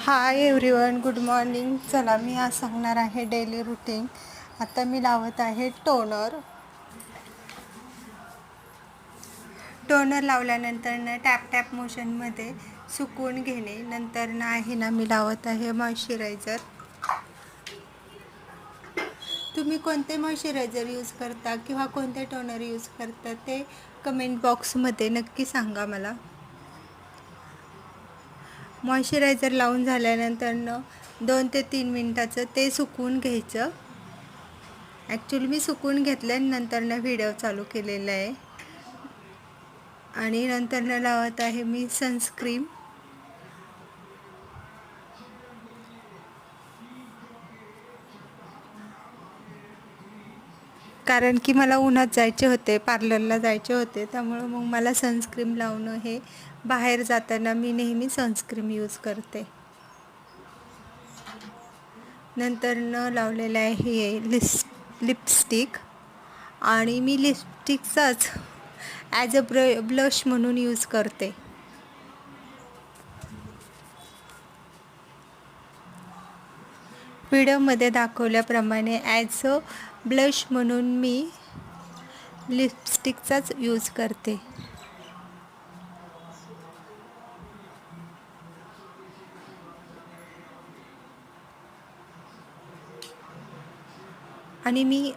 Hi everyone, good morning. चला, मी आज सांगणार आहे डेली रुटीन. आता मी लावत आहे टोनर. लावल्यानंतर ना टॅप मोशनमध्ये सुकवून घेणे. नंतर ना आहे ना मी लावत आहे मॉइश्चरायझर. तुम्ही कोणते मॉइश्चरायझर यूज करता किंवा कोणते टोनर यूज करता ते कमेंट बॉक्समध्ये नक्की सांगा मला. मॉइश्चरायझर लावून झाल्यानंतर 2 ते 3 मिनटाचं ते सुकवून घ्यायचं. ॲक्च्युली मी सुकवून घेतलं नंतर व्हिडिओ चालू केलेला आहे. आणि नंतर लावत आहे मी सनस्क्रीन. कारण की मला उन्हात जायचे होते, पार्लरला जायचे होते, त्यामुळं मग मला सनस्क्रीन लावणं हे बाहेर जाताना मी नेहमी सनस्क्रीन यूज करते. नंतर लावलेलं आहे लिपस्टिक. आणि मी लिपस्टिकचाच ॲज अ ब्लश म्हणून यूज करते. व्हिडिओमध्ये दाखवल्याप्रमाणे ॲज अ ब्लश म्हणून मी लिपस्टिकचाच यूज करते. आणि मी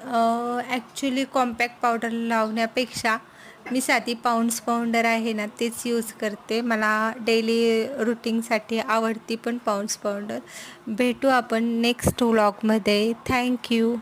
ॲक्च्युली कॉम्पॅक्ट पावडर लावण्यापेक्षा मी साधी पाऊंड्स पावडर आहे ना तेच यूज करते. मला डेली रुटीनसाठी आवडती पण पाऊंड्स पावडर. भेटू आपण नेक्स्ट व्लॉगमध्ये. थँक्यू.